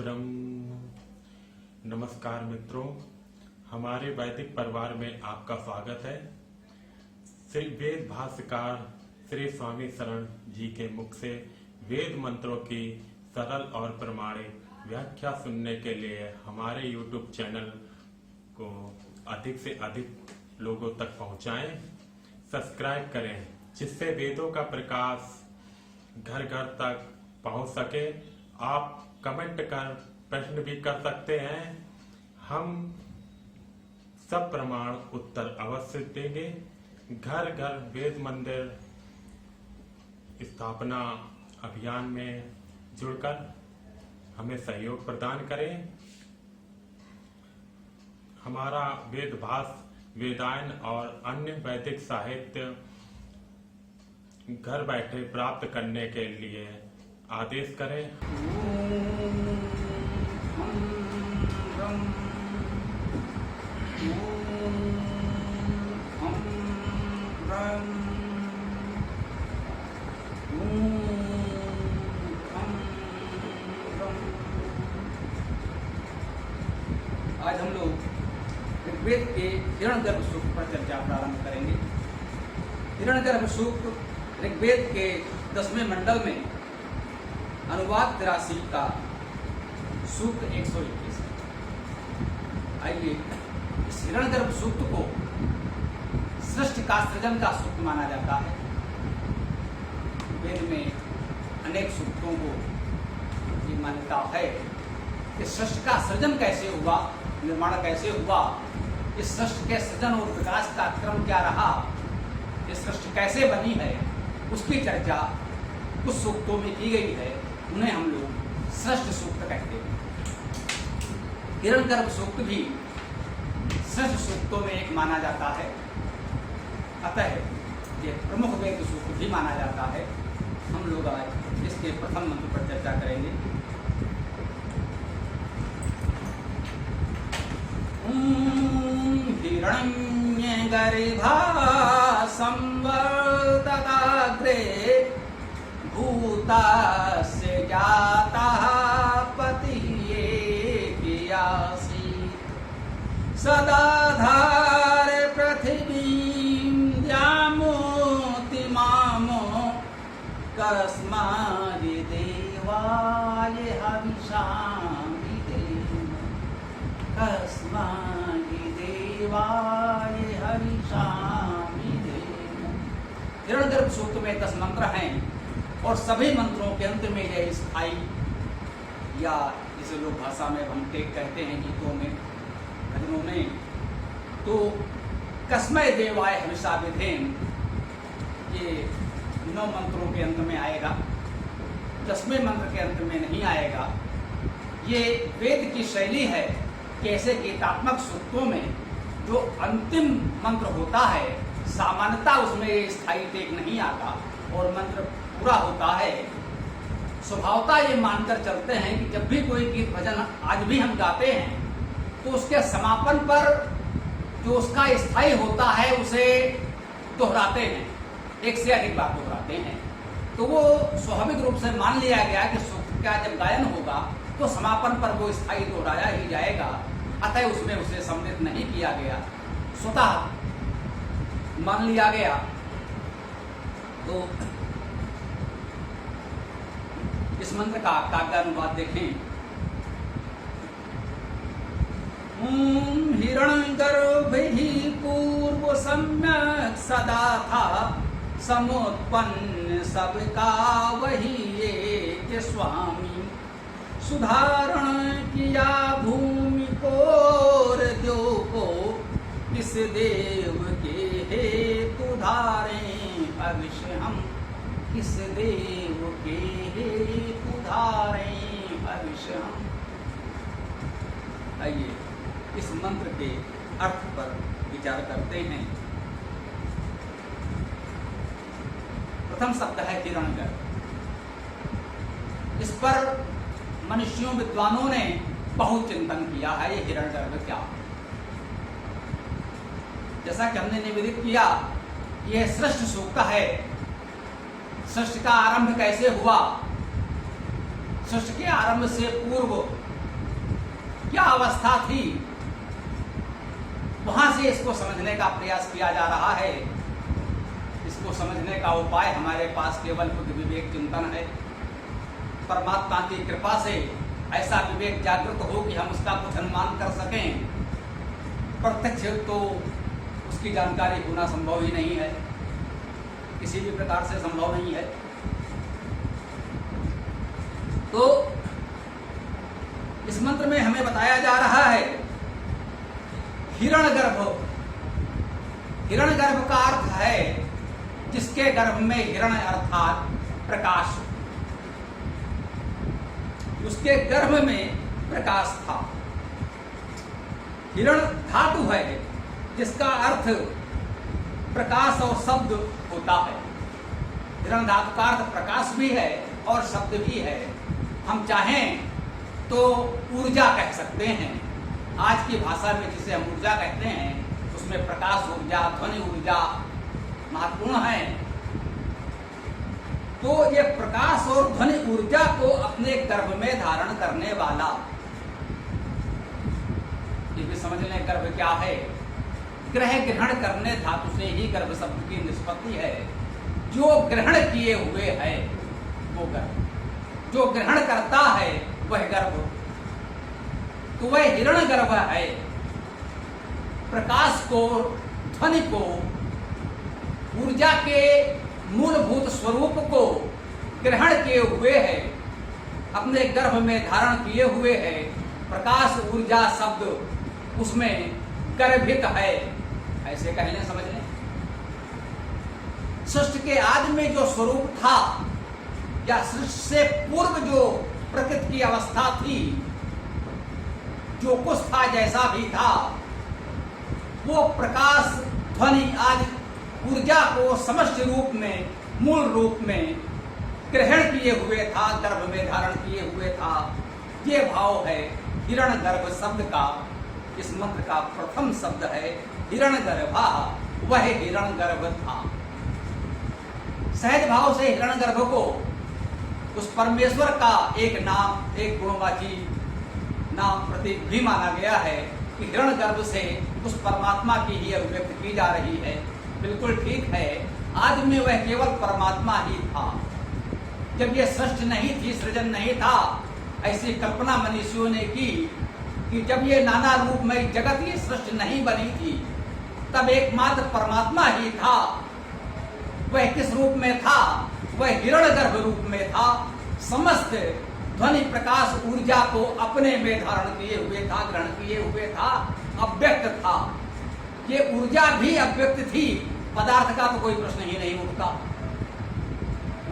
ब्रह्म। नमस्कार मित्रों, हमारे वैदिक परिवार में आपका स्वागत है। श्री वेद भाष्यकार श्री स्वामी शरण जी के मुख से वेद मंत्रों की सरल और प्रमाणिक व्याख्या सुनने के लिए हमारे YouTube चैनल को अधिक से अधिक लोगों तक पहुंचाएं, सब्सक्राइब करें, जिससे वेदों का प्रकाश घर घर तक पहुंच सके। आप कमेंट कर प्रश्न भी कर सकते हैं, हम सब प्रमाण उत्तर अवश्य देंगे। घर घर वेद मंदिर स्थापना अभियान में जुड़कर हमें सहयोग प्रदान करें। हमारा वेद भाष्य, वेदायन और अन्य वैदिक साहित्य घर बैठे प्राप्त करने के लिए आदेश करें। आज हम लोग ऋग्वेद के हिरण्यगर्भ सूक्त पर चर्चा प्रारंभ करेंगे। हिरण्यगर्भ सूक्त ऋग्वेद के 10वें मंडल में अनुवाद 83 का सूक्त 121 है। आइए, इस हिरण्यगर्भ सूक्त को सृष्टि का सृजन का सूक्त माना जाता है। वेद में अनेक सूक्तों को ये मान्यता है कि सृष्टि का सृजन कैसे हुआ, निर्माण कैसे हुआ, इस सृष्टि के सृजन और विकास का क्रम क्या रहा, ये सृष्टि कैसे बनी है, उसकी चर्चा कुछ सूक्तों में की गई है। उन्हें हम लोग सृष्टि सूक्त कहते हैं। हिरण्यगर्भ सूक्त भी सृष्टि सूक्तों में एक माना जाता है, अतः ये प्रमुख वेद सूक्त भी माना जाता है। हम लोग आज इसके प्रथम मंत्र पर चर्चा करेंगे। हिरण्यगर्भा संवर्तताग्रे भूतास्य जातः पतियेकियासि सदाधार पृथिवीं द्यामोतिमामो कस्मादिदेवाय हविषामिदेव कस्मादिदेवाय हविषामिदेव। हिरण्यगर्भ सूक्त में 10 मंत्र हैं और सभी मंत्रों के अंत में यह स्थायी, या जिसे लोग भाषा में भंटेक कहते हैं, गीतों में, भजनों में, तो कस्मै देवाय हविषा विधेम, ये 9 मंत्रों के अंत में आएगा, 10वें मंत्र के अंत में नहीं आएगा। ये वेद की शैली है कि ऐसे गीतात्मक सूक्तों में जो अंतिम मंत्र होता है, सामान्यता उसमें स्थायी टेक नहीं आता और मंत्र पूरा होता है। स्वभावता ये मानकर चलते हैं कि जब भी कोई गीत भजन आज भी हम गाते हैं तो उसके समापन पर जो उसका स्थायी होता है उसे दोहराते हैं, एक से अधिक बार दोहराते हैं। तो वो स्वाभाविक रूप से मान लिया गया कि सूक्त का जब गायन होगा तो समापन पर वो स्थायी दोहराया ही जाएगा, अतः उसमें उसे सम्मिलित नहीं किया गया, स्वतः मान लिया गया। तो इस मंत्र का काव्यानुवाद देखें। हिरण्यगर्भिः पूर्व सम्यक् सदा था समुत्पन्न सबका वही एक स्वामी। सुधारण किया भूमि को और देव को, किस देव के हेतु धारे भविष्य हम, किस देव के हेतु धारे भविष्य हम। आइए इस मंत्र के अर्थ पर विचार करते हैं। प्रथम शब्द है हिरण्यगर्भ। इस पर मनुष्यों विद्वानों ने बहुत चिंतन किया है, ये हिरण्यगर्भ क्या। जैसा कि हमने निवेदित किया, यह सृष्टि सूक्त है। सृष्टि का आरंभ कैसे हुआ, सृष्टि के आरंभ से पूर्व क्या अवस्था थी, वहां से इसको समझने का प्रयास किया जा रहा है। इसको समझने का उपाय हमारे पास केवल बुद्ध विवेक चिंतन है। परमात्मा की कृपा से ऐसा विवेक जागृत हो कि हम उसका कुछ अनुमान कर सकें। प्रत्यक्ष तो उसकी जानकारी होना संभव ही नहीं है, किसी भी प्रकार से संभव नहीं है। तो इस मंत्र में हमें बताया जा रहा है हिरण्यगर्भ। हिरण्यगर्भ का अर्थ है जिसके गर्भ में हिरण्य अर्थात प्रकाश, उसके गर्भ में प्रकाश था। हिरण धातु है जिसका अर्थ प्रकाश और शब्द होता है। हिरण धातु का अर्थ प्रकाश भी है और शब्द भी है। हम चाहें तो ऊर्जा कह सकते हैं। आज की भाषा में जिसे हम ऊर्जा कहते हैं उसमें प्रकाश ऊर्जा, ध्वनि ऊर्जा महत्वपूर्ण है। तो ये प्रकाश और ध्वनि ऊर्जा को अपने गर्भ में धारण करने वाला, ये भी समझ लें गर्भ क्या है। ग्रह ग्रहण करने धातु से ही गर्भ शब्द की निष्पत्ति है। जो ग्रहण किए हुए है वो गर्भ, जो ग्रहण करता है वह गर्भ, तो वह हिरण गर्भ है। प्रकाश को, ध्वनि को, ऊर्जा के मूलभूत स्वरूप को ग्रहण किए हुए है, अपने गर्भ में धारण किए हुए है। प्रकाश, ऊर्जा, शब्द उसमें गर्भित है, ऐसे कह लें, समझ लें। सृष्टि के आदि में जो स्वरूप था या सृष्टि से पूर्व जो प्रकृति की अवस्था थी, जो कुछ था, जैसा भी था, वो प्रकाश, ध्वनि आदि ऊर्जा को समष्टि रूप में, मूल रूप में ग्रहण किए हुए था, गर्भ में धारण किए हुए था। ये भाव है हिरण्यगर्भ शब्द का। इस मंत्र का प्रथम शब्द है हिरण्यगर्भा, वह हिरण्यगर्भ था। सहज भाव से हिरण्यगर्भ को उस परमेश्वर का एक नाम, एक गुणवाची नाम, प्रतीक भी माना गया है कि हिरण्यगर्भ से उस परमात्मा की ही अभिव्यक्ति की जा रही है। बिल्कुल ठीक है। आदि में वह केवल परमात्मा ही था। जब यह सृष्टि नहीं थी, सृजन नहीं था, ऐसी कल्पना मनुष्यों ने की कि जब ये नाना रूप में जगत, ये सृष्टि नहीं बनी थी, तब एकमात्र परमात्मा ही था। वह किस रूप में था? वह हिरण्यगर्भ रूप में था। समस्त ध्वनि, प्रकाश, ऊर्जा को अपने में धारण किए हुए था, ग्रहण किए हुए था, अव्यक्त था। ये ऊर्जा भी अव्यक्त थी, पदार्थ का तो कोई प्रश्न ही नहीं उठता।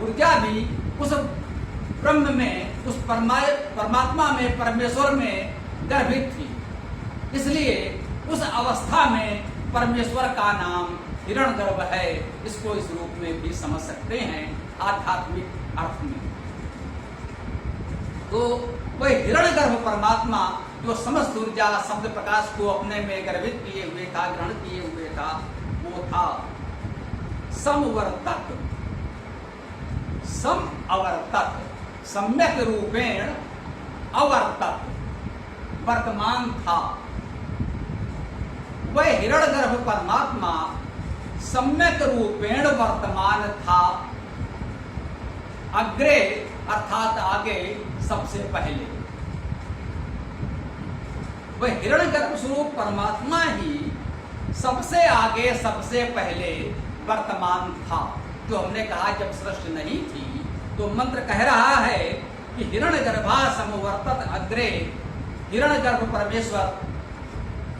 ऊर्जा भी उस ब्रह्म में, उस परमात्मा में, परमेश्वर में गर्भित थी। इसलिए उस अवस्था में परमेश्वर का नाम हिरण्यगर्भ है। इसको इस रूप में भी समझ सकते हैं आध्यात्मिक अर्थ में। तो वह हिरण्यगर्भ परमात्मा जो समस्त ऊर्जा, शब्द, प्रकाश को अपने में गर्भित किए हुए था, ग्रहण किए हुए था, वो था समवर्तक, सम अवर्तक, सम्यक रूपेण अवर्तक, वर्तमान था। वह हिरण्यगर्भ परमात्मा सम्यक रूपेण वर्तमान था, अग्रे अर्थात आगे, सबसे पहले। वह हिरण्यगर्भ स्वरूप परमात्मा ही सबसे आगे, सबसे पहले वर्तमान था। जो हमने कहा जब सृष्टि नहीं थी, तो मंत्र कह रहा है कि हिरण्यगर्भा समवर्तत अग्रे। हिरण्यगर्भ परमेश्वर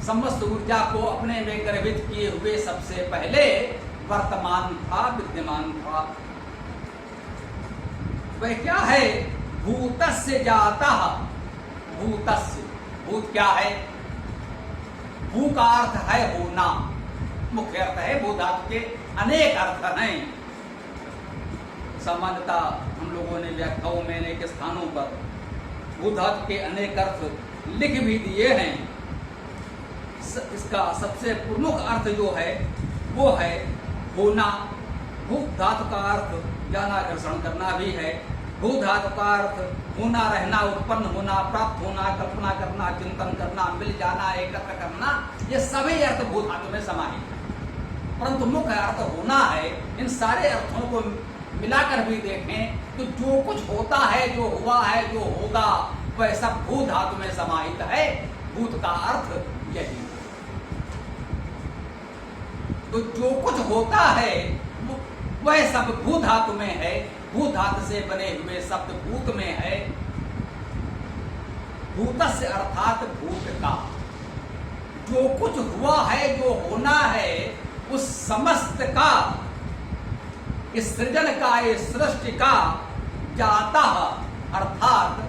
समस्त ऊर्जा को अपने में गर्भित किए हुए सबसे पहले वर्तमान था, विद्यमान था। वह क्या है? भूतस्य जाता। भूतस्य, भूत क्या है? भू का अर्थ है होना, मुख्य अर्थ है। भू धातु के अनेक अर्थ हैं। सामान्यतः हम लोगों ने व्याख्याओं में अनेक स्थानों पर भू धातु के अनेक अर्थ लिख भी दिए हैं। इसका सबसे प्रमुख अर्थ जो है वो है होना। भूत धातु का अर्थ ज्ञानाकर्षण करना भी है। भू धातु का अर्थ होना, रहना, उत्पन्न होना, प्राप्त होना, कल्पना करना, चिंतन करना, मिल जाना, एकत्र करना, ये सभी अर्थ भू धातु में समाहित है। परंतु मुख्य अर्थ होना है। इन सारे अर्थों को मिलाकर भी देखें तो जो कुछ होता है, जो हुआ है, जो होगा, वह सब भू धातु में समाहित है। भूत का अर्थ यही। तो जो कुछ होता है वह सब भू धातु में है। भू धातु से बने हुए शब्द भूत में है। भूतस्य अर्थात भूत का, जो कुछ हुआ है, जो होना है, उस समस्त का, इस सृजन का, इस सृष्टि का जाता अर्थात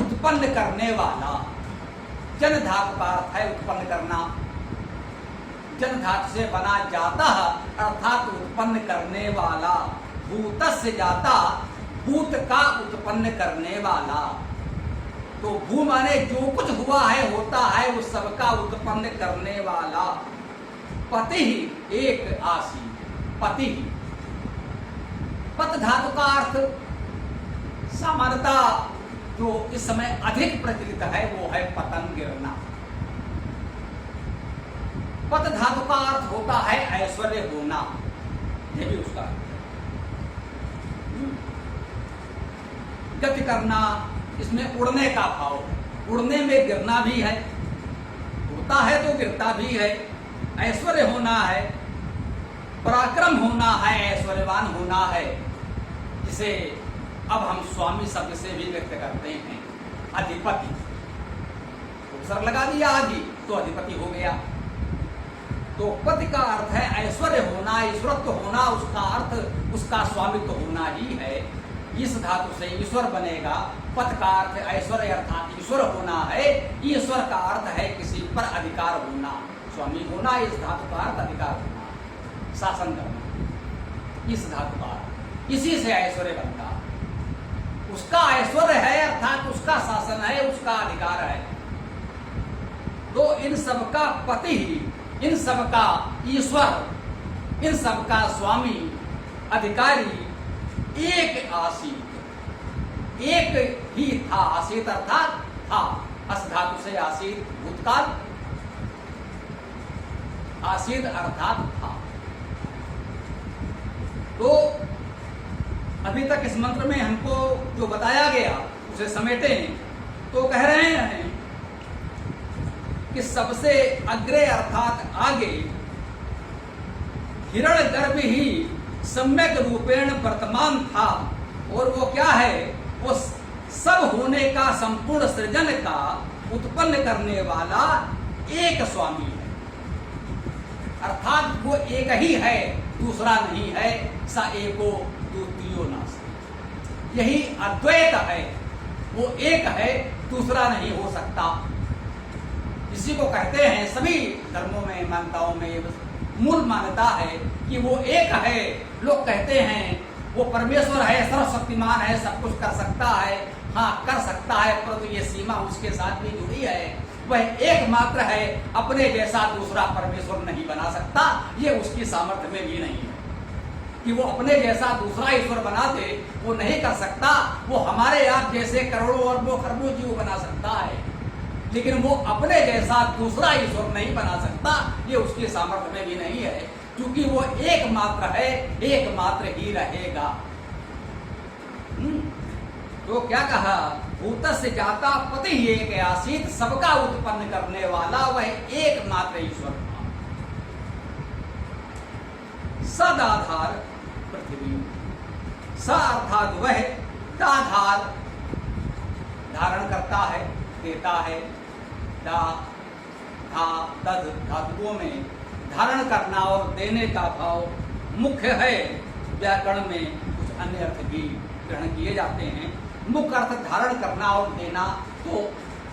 उत्पन्न करने वाला। जन धातु का अर्थ है उत्पन्न करना। जन धातु से बना जाता अर्थात उत्पन्न करने वाला। भूतस्य जाता, भूत का उत्पन्न करने वाला। तो भू माने जो कुछ हुआ है, होता है, उस सबका उत्पन्न करने वाला। पति ही एक आसी, पति ही। पत धातु का अर्थ सामान्यतः जो इस समय अधिक प्रचलित है वो है पतन, गिरना। पत धातु का अर्थ होता है ऐश्वर्य होना, ये भी उसका अर्थ है। गति करना, इसमें उड़ने का भाव। उड़ने में गिरना भी है, उड़ता है तो गिरता भी है। ऐश्वर्य होना है, पराक्रम होना है, ऐश्वर्यवान होना है, जिसे अब हम स्वामी शब्द से भी व्यक्त करते हैं। अधिपति, उपसर्ग लगा दिया आदि तो अधिपति हो गया। तो पति का अर्थ है ऐश्वर्य होना, ईश्वरत्व होना। उसका अर्थ उसका स्वामित्व होना ही है। इस धातु से ईश्वर बनेगा। पद का अर्थ ऐश्वर्य अर्थात ईश्वर होना है। ईश्वर का अर्थ है किसी पर अधिकार होना, स्वामी होना। इस धातु का अर्थ अधिकार होना, शासन करना। इस धातु का अर्थ, इसी से ऐश्वर्य बनता। उसका ऐश्वर्य है अर्थात उसका शासन है, उसका अधिकार है। तो इन सबका पति ही, इन सबका ईश्वर, इन सबका स्वामी, अधिकारी एक आसीत, एक ही था। आसीत अर्थात था, अस धातु से आसीत भूतकाल, आसीत अर्थात था। तो अभी तक इस मंत्र में हमको जो बताया गया उसे समेटें तो कह रहे हैं कि सबसे अग्रे अर्थात आगे हिरण्यगर्भ ही सम्यक रूपेण वर्तमान था। और वो क्या है? वो सब होने का, संपूर्ण सृजन का उत्पन्न करने वाला एक स्वामी है। अर्थात वो एक ही है, दूसरा नहीं है। स एको द्वितीयो नास्ति। यही अद्वैत है। वो एक है, दूसरा नहीं हो सकता। इसी को कहते हैं सभी धर्मों में, मान्यताओं में मूल मान्यता है कि वो एक है। लोग कहते हैं वो परमेश्वर है, सर्वशक्तिमान है, सब कुछ कर सकता है। हाँ, कर सकता है, परंतु ये सीमा उसके साथ भी जुड़ी है। वह एकमात्र है, अपने जैसा दूसरा परमेश्वर नहीं बना सकता। ये उसकी सामर्थ्य में भी नहीं है कि वो अपने जैसा दूसरा ईश्वर बना दे, वो नहीं कर सकता। वो हमारे आप जैसे करोड़ों अरबों खरबों जीव बना सकता है, लेकिन वो अपने जैसा दूसरा ईश्वर नहीं बना सकता। ये उसकी सामर्थ्य में भी नहीं है, क्योंकि वो एकमात्र है, एकमात्र ही रहेगा। तो क्या कहा? भूतस्य जाता पति एक आसीत, सबका उत्पन्न करने वाला वह एकमात्र ईश्वर था। सदाधार पृथ्वी, स अर्थात वह, दाधार धारण करता है, देता है। दा, धा, दध धातुओं में धारण करना और देने का भाव मुख्य है। व्याकरण में कुछ अन्य अर्थ भी ग्रहण किए जाते हैं। मुख्य अर्थ धारण करना और देना तो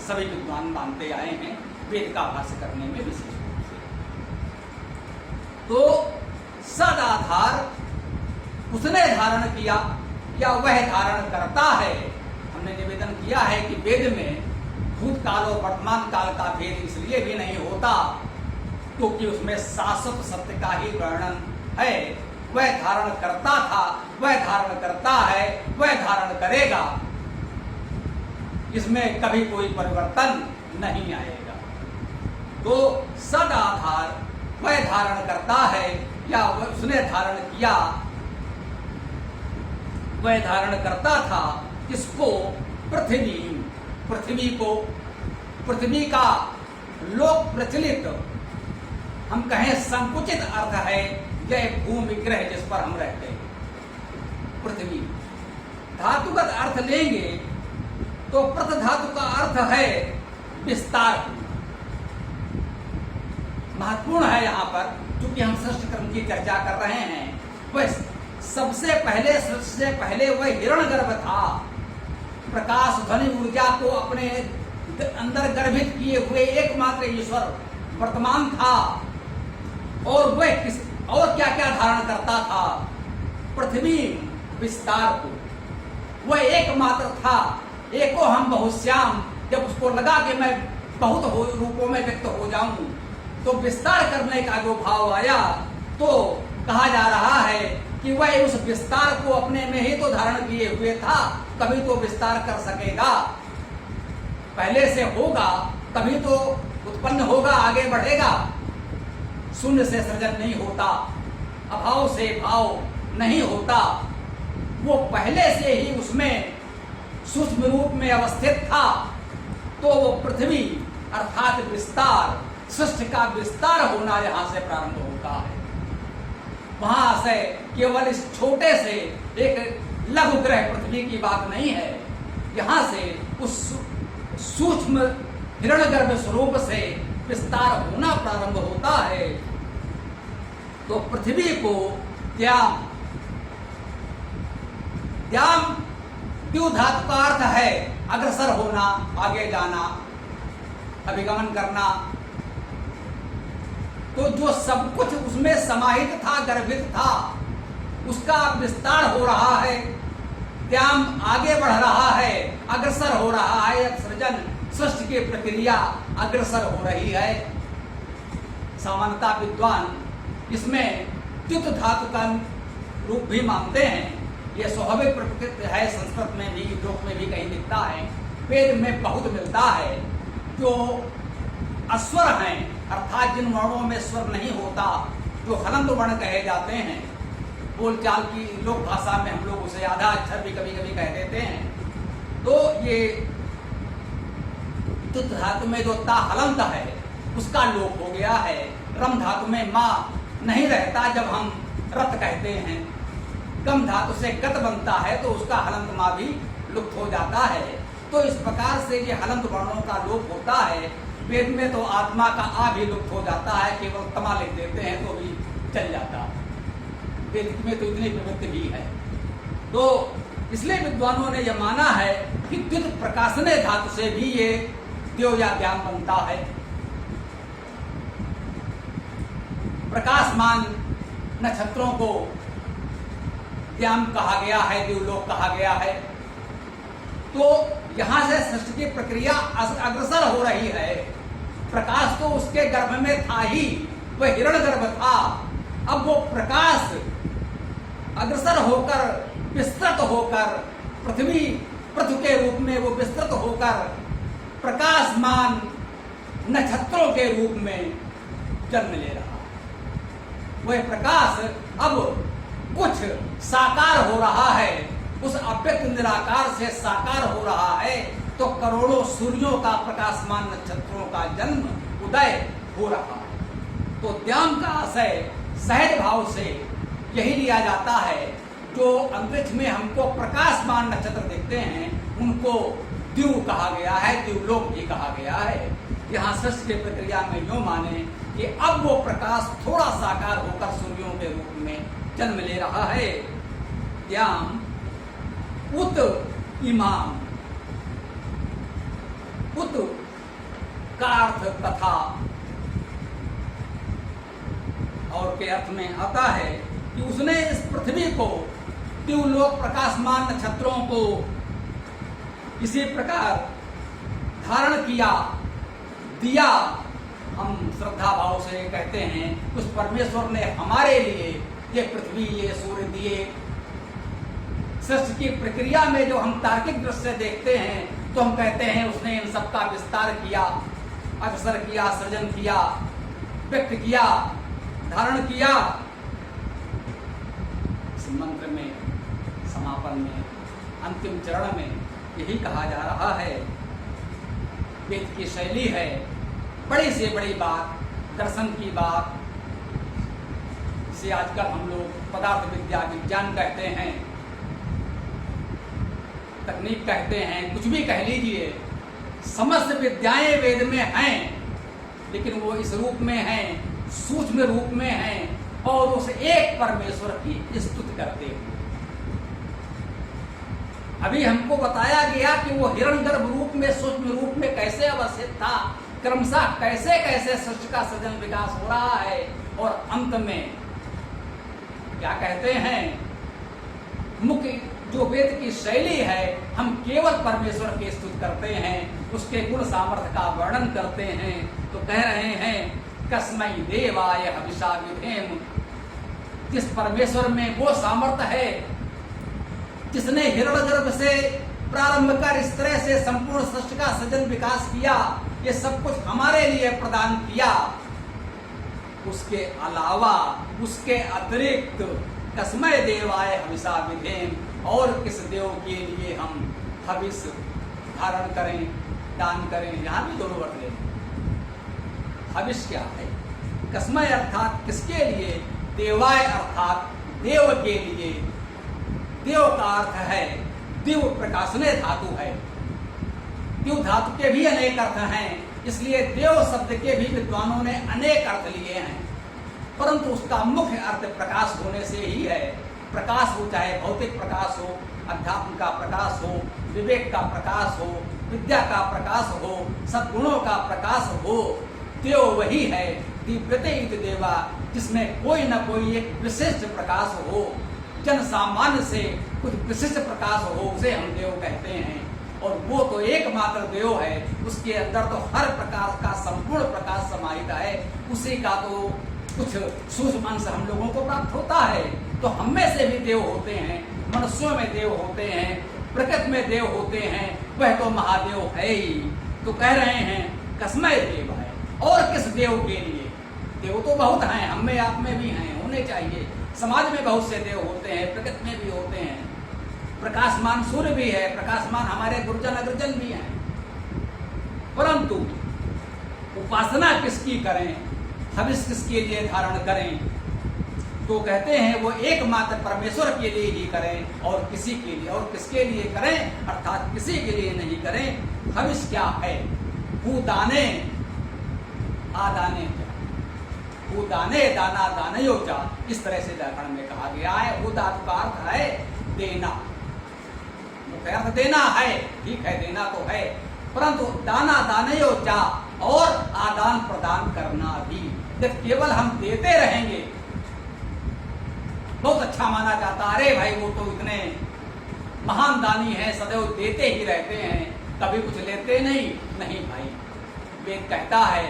सभी विद्वान मानते आए हैं, वेद का भाष्य करने में विशेष रूप से। तो सदाधार, उसने धारण किया या वह धारण करता है। हमने निवेदन किया है कि वेद में भूतकाल और वर्तमान काल का भेद इसलिए भी नहीं होता क्योंकि उसमें शाश्वत सत्य का ही वर्णन है। वह धारण करता था, वह धारण करता है, वह धारण करेगा। इसमें कभी कोई परिवर्तन नहीं आएगा। तो सद आधार वह धारण करता है या उसने धारण किया, वह धारण करता था। इसको पृथ्वी का लोक प्रचलित हम कहें संकुचित अर्थ है यह भूमि ग्रह जिस पर हम रहते हैं, पृथ्वी। धातुगत अर्थ लेंगे तो प्रथ धातु का अर्थ है विस्तार। महत्वपूर्ण है यहाँ पर, क्योंकि हम सृष्टि क्रम की चर्चा कर रहे हैं। वह सबसे पहले वह हिरण्यगर्भ था। प्रकाश ध्वनि ऊर्जा को अपने अंदर गर्भित किए हुए एकमात्र ईश्वर वर्तमान था। और वह और क्या क्या धारण करता था? पृथ्वी विस्तार को। वह एकमात्र था। एको हम बहुश्याम, जब उसको लगा कि मैं बहुत रूपों में व्यक्त हो जाऊं, तो विस्तार करने का जो भाव आया, तो कहा जा रहा है कि वह उस विस्तार को अपने में ही तो धारण किए हुए था, कभी तो विस्तार कर सकेगा। पहले से होगा तभी तो उत्पन्न होगा, आगे बढ़ेगा। शून्य से सृजन नहीं होता, अभाव से भाव नहीं होता। वो पहले से ही उसमें सूक्ष्म रूप में अवस्थित था। तो वो पृथ्वी अर्थात विस्तार, सृष्टि का विस्तार होना यहां से प्रारंभ होता है। वहां से केवल इस छोटे से एक लघु ग्रह पृथ्वी की बात नहीं है। यहां से उस सूक्ष्म हिरण्यगर्भ स्वरूप से विस्तार होना प्रारंभ होता है। तो पृथ्वी को द्याम द्यू धातु का अर्थ है अग्रसर होना, आगे जाना, अभिगमन करना। तो जो सब कुछ उसमें समाहित था, गर्भित था, उसका विस्तार हो रहा है। द्याम आगे बढ़ रहा है, अग्रसर हो रहा है। सृजन सृष्टि की प्रक्रिया अग्रसर हो रही है। सामान्यतः विद्वान इसमें द्युत धातु का रूप भी मानते हैं। यह स्वाभाविक प्रकृति है। संस्कृत में भी, लोक में भी कहीं दिखता है, वेद में बहुत मिलता है। जो अस्वर हैं, अर्थात जिन वर्णों में स्वर नहीं होता, जो हलंत वर्ण कहे जाते हैं, बोलचाल की लोक भाषा में हम लोग उसे आधा अक्षर भी कभी कभी कह देते हैं। तो ये तुत धातु में जो ता हलंत है उसका लोप हो गया है। रम धातु में माँ नहीं रहता जब हम रत कहते हैं। गम धातु से गत बनता है तो उसका हलंत माँ भी लुप्त हो जाता है। तो इस प्रकार से ये हलंत वर्णों का लोप होता है। वेद में तो आत्मा का आ भी लुप्त हो जाता है, केवल तमा लिख देते हैं तो भी चल जाता है। वेद में तो इतनी प्रवृत्ति भी है। तो इसलिए विद्वानों ने यह माना है कि द्युत प्रकाशने धातु से भी ये द्यो या द्याम बनता है। प्रकाशमान नक्षत्रों को द्याम कहा गया है, द्युलोक कहा गया है। तो यहां से सृष्टि की प्रक्रिया अग्रसर हो रही है। प्रकाश तो उसके गर्भ में था ही, वह हिरण्यगर्भ था। अब वो प्रकाश अग्रसर होकर, विस्तृत होकर, पृथ्वी के रूप में वो विस्तृत होकर प्रकाशमान नक्षत्रों के रूप में जन्म ले रहा है। वह प्रकाश अब कुछ साकार हो रहा है, उस अव्यक्त निराकार से साकार हो रहा है। तो करोड़ों सूर्यों का, प्रकाशमान नक्षत्रों का जन्म उदय हो रहा है। तो द्याम का आशय सहज भाव से यही लिया जाता है। जो अंतरिक्ष में हमको प्रकाशमान नक्षत्र दिखते हैं उनको द्यू कहा गया है, द्युलोक भी कहा गया है। यहाँ सृष्टि की प्रक्रिया में यूं माने कि अब वो प्रकाश थोड़ा साकार होकर सूर्यों के रूप में जन्म ले रहा है। द्याम उत इमाम, उत का अर्थ तथा और के अर्थ में आता है कि उसने इस पृथ्वी को, द्युलोक प्रकाशमान नक्षत्रों को इसी प्रकार धारण किया, दिया। हम श्रद्धा भाव से कहते हैं उस परमेश्वर ने हमारे लिए ये पृथ्वी, ये सूर्य दिए। सृष्टि की प्रक्रिया में जो हम तार्किक दृष्टि से देखते हैं तो हम कहते हैं उसने इन सबका विस्तार किया, अग्रसर किया, सृजन किया, व्यक्त किया, धारण किया। इस मंत्र में, समापन में, अंतिम चरण में यही कहा जा रहा है। वेद की शैली है, बड़ी से बड़ी बात, दर्शन की बात, जिसे आजकल हम लोग पदार्थ विद्या, विज्ञान कहते हैं, तकनीक कहते हैं, कुछ भी कह लीजिए। समस्त विद्याएं वेद में हैं, लेकिन वो इस रूप में हैं, सूक्ष्म रूप में हैं और उस एक परमेश्वर की स्तुति करते हैं। अभी हमको बताया गया कि वो हिरण्यगर्भ रूप में, सूक्ष्म रूप में कैसे अवस्थित था, क्रमशः कैसे कैसे सृष्टि का सृजन विकास हो रहा है, और अंत में क्या कहते हैं, मुख्य जो वेद की शैली है, हम केवल परमेश्वर की स्तुति करते हैं, उसके गुण सामर्थ्य का वर्णन करते हैं। तो कह रहे हैं कस्मै देवाय हविषा विधेम, जिस परमेश्वर में वो सामर्थ्य है जिसने हिरण्यगर्भ से प्रारंभ कर इस तरह से संपूर्ण सृष्टि का सृजन विकास किया, ये सब कुछ हमारे लिए प्रदान किया, उसके अलावा, उसके अतिरिक्त कस्मै देवाय हविषा विधेम, और किस देव के लिए हम हविष धारण करें, दान करें। यहां भी दोनों वर्ग लें। हविष क्या है? कस्मै अर्थात किसके लिए, देवाय अर्थात देव के लिए। देव का अर्थ है दिव, प्रकाशने धातु है। दिव धातु के भी अनेक अर्थ हैं, इसलिए देव शब्द के भी विद्वानों ने अनेक अर्थ लिए हैं, परंतु उसका मुख्य अर्थ प्रकाश होने से ही है। प्रकाश हो, चाहे भौतिक प्रकाश हो, अध्यात्म का प्रकाश हो, विवेक का प्रकाश हो, विद्या का प्रकाश हो, सद्गुणों का प्रकाश हो। देव वही है, दिव्यते इत देवा, जिसमें कोई न कोई एक विशिष्ट प्रकाश हो, जन सामान्य से कुछ विशिष्ट प्रकाश हो, उसे हम देव कहते हैं। और वो तो एकमात्र देव है, उसके अंदर तो हर प्रकार का संपूर्ण प्रकाश समाहित है। उसी का तो कुछ सूक्ष्म अंश हम लोगों को प्राप्त होता है। तो हम में से भी देव होते हैं, मनुष्यों में देव होते हैं, प्रकृति में देव होते हैं, वह तो महादेव है ही। तो कह रहे हैं कस्मै देव है, और किस देव के लिए? देव तो बहुत हैं, हम में आप में भी हैं, होने चाहिए। समाज में बहुत से देव होते हैं, प्रकृति में भी होते हैं, प्रकाशमान सूर्य भी है, प्रकाशमान हमारे गुरुजन अग्रजन भी हैं। परंतु उपासना किसकी करें, हविष किसके लिए धारण करें? तो कहते हैं वो एकमात्र परमेश्वर के लिए ही करें, और किसी के लिए, और किसके लिए करें, अर्थात किसी के लिए नहीं करें। हविष क्या है? भूदाने आदाने, भूदाने दाना दानयोचा, इस तरह से व्याकरण में कहा गया है। भू धातु का अर्थ है देना, मुख्य अर्थ देना है, ठीक है, देना तो है, परंतु दाना दानयोचा, और आदान प्रदान करना भी। जब केवल हम देते रहेंगे, बहुत अच्छा माना जाता, अरे भाई वो तो इतने महान दानी है, सदैव देते ही रहते हैं, कभी कुछ लेते नहीं। नहीं भाई, वेद कहता है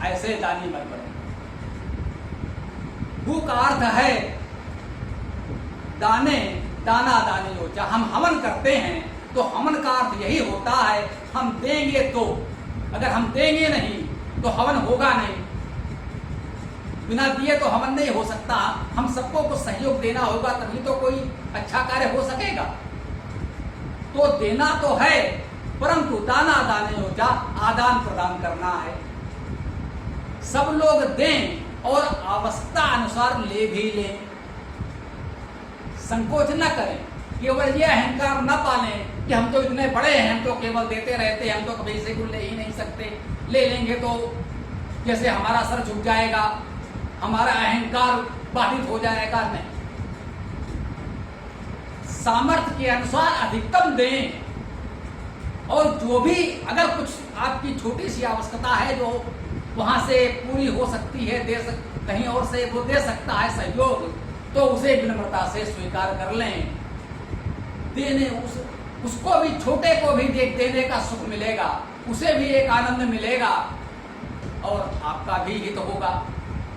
ऐसे दानी मत बनो। भू का अर्थ है दाने, दाना दानी हो। जब हम हवन करते हैं तो हवन का अर्थ यही होता है हम देंगे तो, अगर हम देंगे नहीं तो हवन होगा नहीं, बिना दिए तो हवन नहीं हो सकता। हम सबको कुछ सहयोग देना होगा, तभी तो कोई अच्छा कार्य हो सकेगा। तो देना तो है, परंतु दाना दाने हो, जा आदान प्रदान करना है। सब लोग दें और आवश्यकता अनुसार ले भी लें, संकोच न करें। केवल ये अहंकार न पालें कि हम तो इतने बड़े हैं, हम तो केवल देते रहते हैं, हम तो कभी से कुछ ले ही नहीं सकते, ले लेंगे तो जैसे हमारा सर झुक जाएगा, हमारा अहंकार बाधित हो जाएगा। नहीं, सामर्थ्य के अनुसार अधिकतम दें, और जो भी अगर कुछ आपकी छोटी सी आवश्यकता है जो वहां से पूरी हो सकती है, कहीं और से वो दे सकता है सहयोग, तो उसे विनम्रता से स्वीकार कर लें। देने उसको भी, छोटे को भी देने का सुख मिलेगा, उसे भी एक आनंद मिलेगा, और आपका भी हित होगा।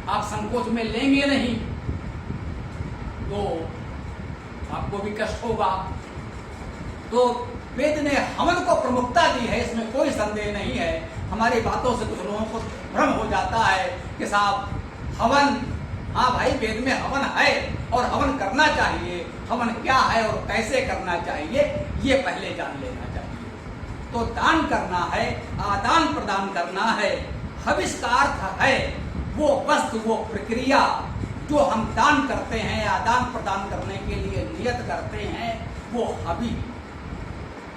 आप संकोच में लेंगे नहीं, तो आपको भी कष्ट होगा। तो वेद ने हवन को प्रमुखता दी है, इसमें कोई संदेह नहीं है। हमारी बातों से कुछ लोगों को भ्रम हो जाता है कि साहब हवन, हाँ भाई वेद में हवन है और हवन करना चाहिए। हवन क्या है और कैसे करना चाहिए ये पहले जान लेना चाहिए। तो दान करना है, आदान प्रदान करना है। हविष का अर्थ है वो वस्तु, वो प्रक्रिया जो हम दान करते हैं, आदान प्रदान करने के लिए नियत करते हैं, वो हवि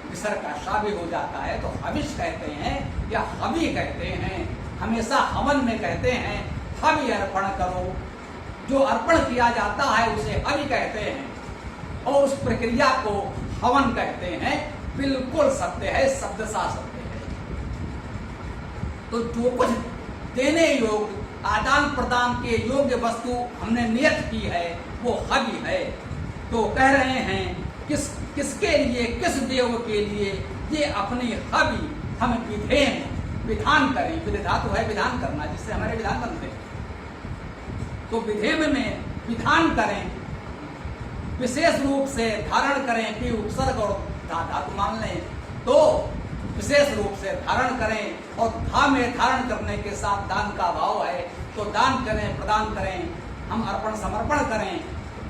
विसर्ग का शा भी हो जाता है तो हविष कहते हैं या हवि कहते हैं। हमेशा हवन में कहते हैं हवि अर्पण करो। जो अर्पण किया जाता है उसे हवि कहते हैं और उस प्रक्रिया को हवन कहते हैं। बिल्कुल सत्य है, शब्द सा सत्य है। तो जो कुछ देने योग्य, आदान प्रदान के योग्य वस्तु हमने नियत की है वो हवि है। तो कह रहे हैं किसके लिए, किस देव के लिए ये अपनी हवि हम विधान करें। विधा तो है विधान करना, जिससे हमारे विधान बनते हैं। तो विधेय में विधान करें, विशेष रूप से धारण करें कि उपसर्ग और धातु मान लें तो विशेष रूप से धारण करें। और धा में धारण करने के साथ दान का भाव है तो दान करें, प्रदान करें, हम अर्पण समर्पण करें।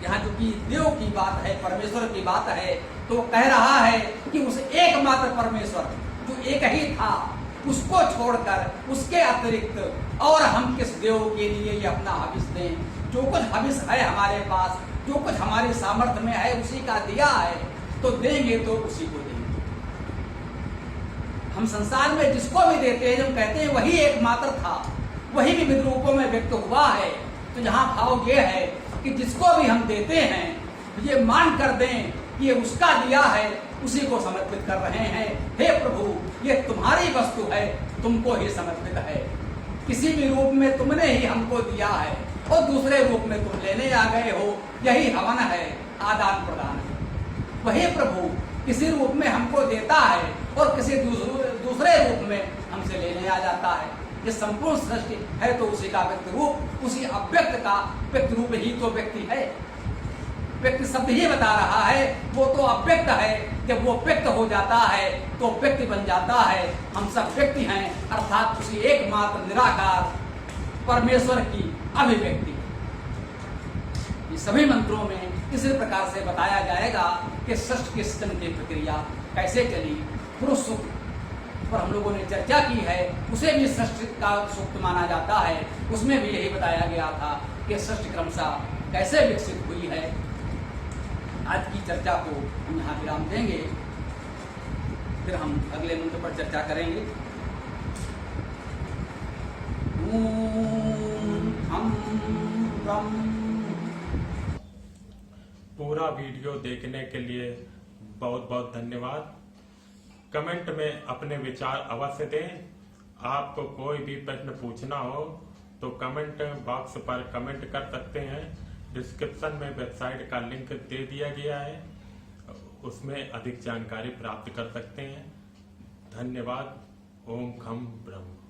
यहाँ जो कि देव की बात है, परमेश्वर की बात है, तो कह रहा है कि उस एकमात्र परमेश्वर जो एक ही था उसको छोड़कर उसके अतिरिक्त और हम किस देव के लिए ये अपना हविष दें। जो कुछ हविष है हमारे पास, जो कुछ हमारी सामर्थ्य में है उसी का दिया है, तो देंगे तो उसी को देंगे। हम संसार में जिसको भी देते हैं, जब कहते हैं वही एकमात्र था, वही विविध रूपों में व्यक्त हुआ है। तो यहाँ भाव ये है कि जिसको भी हम देते हैं ये मान कर दें ये उसका दिया है, उसी को समर्पित कर रहे हैं। हे प्रभु, ये तुम्हारी वस्तु है, तुमको ही समर्पित है। किसी भी रूप में तुमने ही हमको दिया है और दूसरे रूप में तुम लेने आ गए हो। यही हवन है, आदान प्रदान है। वही प्रभु किसी रूप में हमको देता है और किसी दूसरे रूप में हमसे लेने आ जाता है। ये संपूर्ण सृष्टि है तो उसी का व्यक्त रूप, उसी अव्यक्त का व्यक्त रूप ही तो व्यक्ति है। व्यक्ति शब्द ही बता रहा है, वो तो अव्यक्त है। जब वो व्यक्त हो जाता है तो व्यक्ति बन जाता है। हम सब व्यक्ति हैं, अर्थात उसी एकमात्र निराकार परमेश्वर की अभिव्यक्ति। ये सभी मंत्रों में इसी प्रकार से बताया जाएगा कि सृष्टि के सृजन की प्रक्रिया कैसे चली। पुरुष सूक्त पर हम लोगों ने चर्चा की है, उसे भी सृष्टि का सूक्त माना जाता है। उसमें भी यही बताया गया था कि सृष्टि क्रमशः कैसे विकसित हुई है। आज की चर्चा को हम यहाँ विराम देंगे, फिर हम अगले मंत्र पर चर्चा करेंगे। पूरा वीडियो देखने के लिए बहुत बहुत धन्यवाद। कमेंट में अपने विचार अवश्य दें। आपको कोई भी प्रश्न पूछना हो तो कमेंट बॉक्स पर कमेंट कर सकते हैं। डिस्क्रिप्शन में वेबसाइट का लिंक दे दिया गया है, उसमें अधिक जानकारी प्राप्त कर सकते हैं। धन्यवाद। ओम खम ब्रह्म।